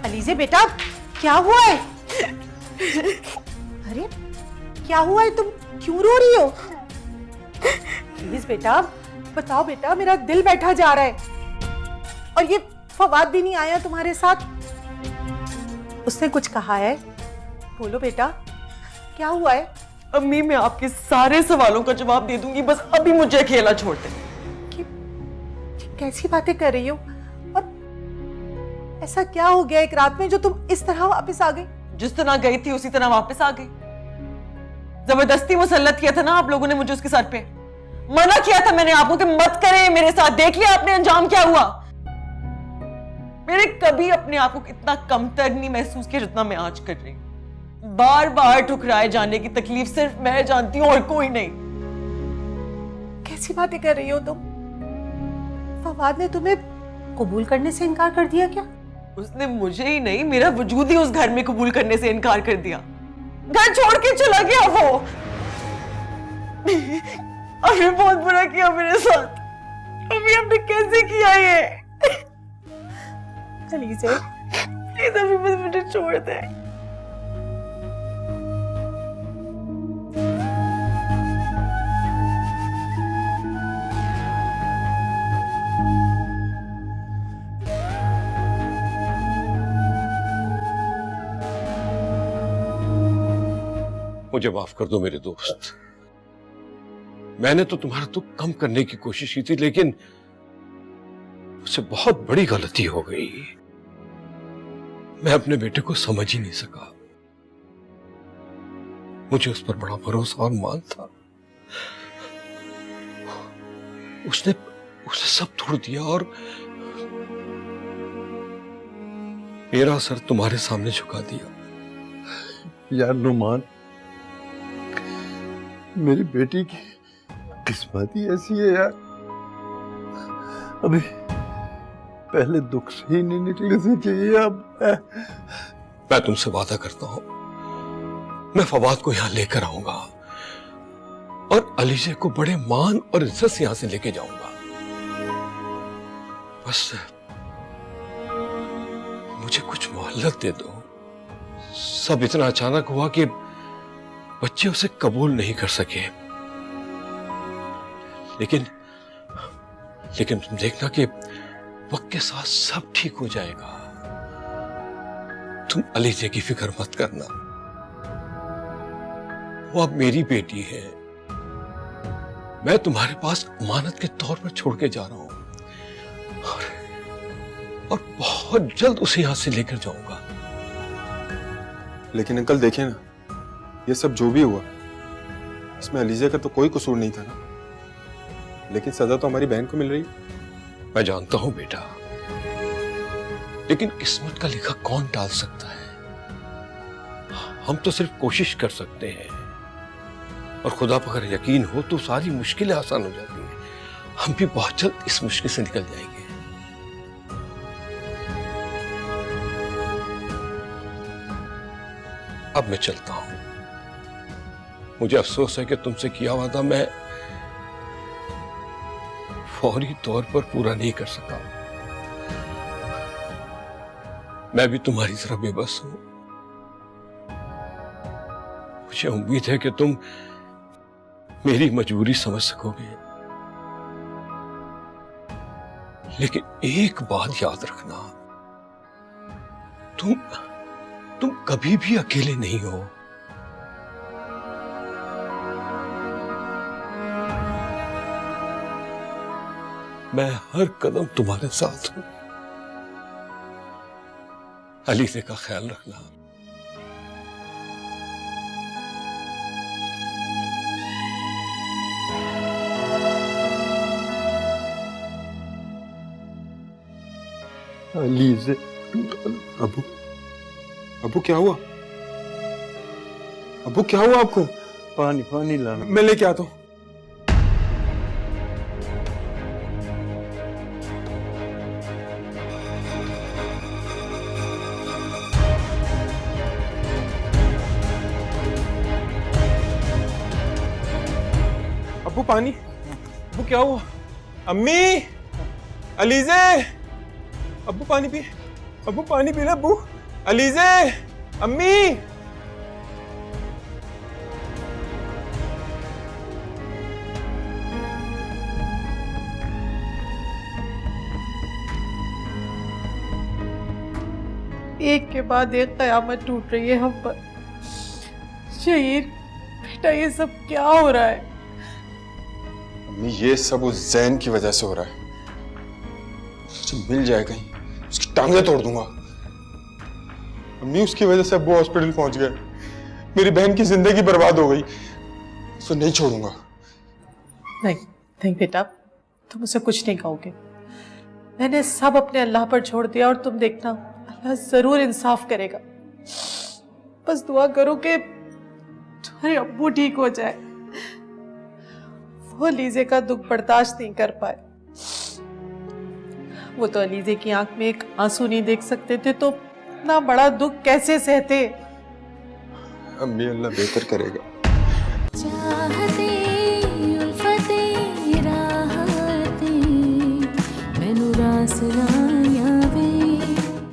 अलीजे बेटा, क्या हुआ है? अरे क्या हुआ है, तुम क्यों रो रही हो? प्लीज बेटा बताओ बेटा, मेरा दिल बैठा जा रहा है। और ये फवाद भी नहीं आया तुम्हारे साथ? उसने कुछ कहा है? बोलो बेटा, क्या हुआ है? अम्मी, मैं आपके सारे सवालों का जवाब दे दूंगी, बस अभी मुझे अकेला छोड़ दे। कैसी बातें कर रही हो? और ऐसा क्या हो गया एक रात में जो तुम इस तरह वापस आ गई? जिस तरह गई थी उसी तरह वापस आ गई। जबरदस्ती मुसल्लत किया था ना आप लोगों ने मुझे उसके सर पे। मना किया था मैंने आपको कि मत करें मेरे साथ। देखिए आपने अंजाम क्या हुआ। मैंने कभी अपने आप को इतना कमतर नहीं महसूस किया जितना मैं आज कर रही हूं। बार बार ठुकराए जाने की तकलीफ सिर्फ मैं जानती हूं और कोई नहीं। कैसी बातें कर रही हो तुम? फवाद ने तुम्हें कबूल करने से इनकार कर दिया क्या? उसने मुझे ही नहीं, मेरा वजूद ही उस घर में कबूल करने से इनकार कर दिया। घर छोड़ के चला गया वो। अभी बहुत बुरा किया मेरे साथ। अभी आपने कैसे किया ये? अलीजे प्लीज अभी बस मुझे छोड़ दे। मुझे माफ कर दो मेरे दोस्त। मैंने तो तुम्हारा दुख कम करने की कोशिश की थी, लेकिन मुझसे बहुत बड़ी गलती हो गई। मैं अपने बेटे को समझ ही नहीं सका। मुझे उस पर बड़ा भरोसा और मान था। उसने सब तोड़ दिया और मेरा सर तुम्हारे सामने झुका दिया। यार नुमान, मेरी बेटी की किस्मत ही ऐसी है यार। अभी पहले दुख से ही नहीं निकले से चाहिए। अब मैं तुमसे वादा करता हूं, मैं फवाद को यहां लेकर आऊंगा और अलीजे को बड़े मान और इज्जत से यहां से लेके जाऊंगा। बस मुझे कुछ मोहलत दे दो। सब इतना अचानक हुआ कि बच्चे उसे कबूल नहीं कर सके। लेकिन तुम देखना कि वक्त के साथ सब ठीक हो जाएगा। तुम अलीजे की फिक्र मत करना। वो अब मेरी बेटी है। मैं तुम्हारे पास अमानत के तौर पर छोड़ के जा रहा हूं और बहुत जल्द उसे यहां से लेकर जाऊंगा। लेकिन अंकल देखें ना, ये सब जो भी हुआ इसमें अलीजा का तो कोई कसूर नहीं था ना। लेकिन सजा तो हमारी बहन को मिल रही। मैं जानता हूं बेटा, लेकिन किस्मत का लिखा कौन टाल सकता है। हम तो सिर्फ कोशिश कर सकते हैं और खुदा पर अगर यकीन हो तो सारी मुश्किलें आसान हो जाती हैं। हम भी बहुत जल्द इस मुश्किल से निकल जाएंगे। अब मैं चलता हूं। मुझे अफसोस है कि तुमसे किया वादा मैं फौरी तौर पर पूरा नहीं कर सका। मैं भी तुम्हारी तरह बेबस हूं। मुझे उम्मीद है कि तुम मेरी मजबूरी समझ सकोगे। लेकिन एक बात याद रखना, तुम कभी भी अकेले नहीं हो। मैं हर कदम तुम्हारे साथ हूं। अलीजे का ख्याल रखना। अलीजे, अबू, अबू क्या हुआ? अबू क्या हुआ आपको? पानी लाना। मैं लेके आता हूं। अबू पानी। अबू क्या हुआ? अम्मी, अलीजे, अबू पानी पी। अब्बू पानी पी ले अब्बू। अलीजे, अम्मी। एक के बाद एक कयामत टूट रही है हम पर। शहीर बेटा, ये सब क्या हो रहा है? अम्मी ये सब उस जैन की वजह से हो रहा है। जब मिल जाए कहीं उसकी टांगे तोड़ दूंगा। अम्मी उसकी वजह से अब्बू हॉस्पिटल पहुंच गए, मेरी बहन की जिंदगी बर्बाद हो गई। उसे नहीं छोड़ूंगा। नहीं नहीं बेटा, तुम उसे कुछ नहीं कहोगे। मैंने सब अपने अल्लाह पर छोड़ दिया और तुम देखना अल्लाह जरूर इंसाफ करेगा। बस दुआ करो कि तुम्हारे अब्बू ठीक हो जाए। वो अलीजे का दुख बर्दाश्त नहीं कर पाए। वो तो अलीजे की आंख में एक आंसू नहीं देख सकते थे, तो इतना बड़ा दुख कैसे सहते? अम्मी अल्लाह बेहतर करेगा। चाहत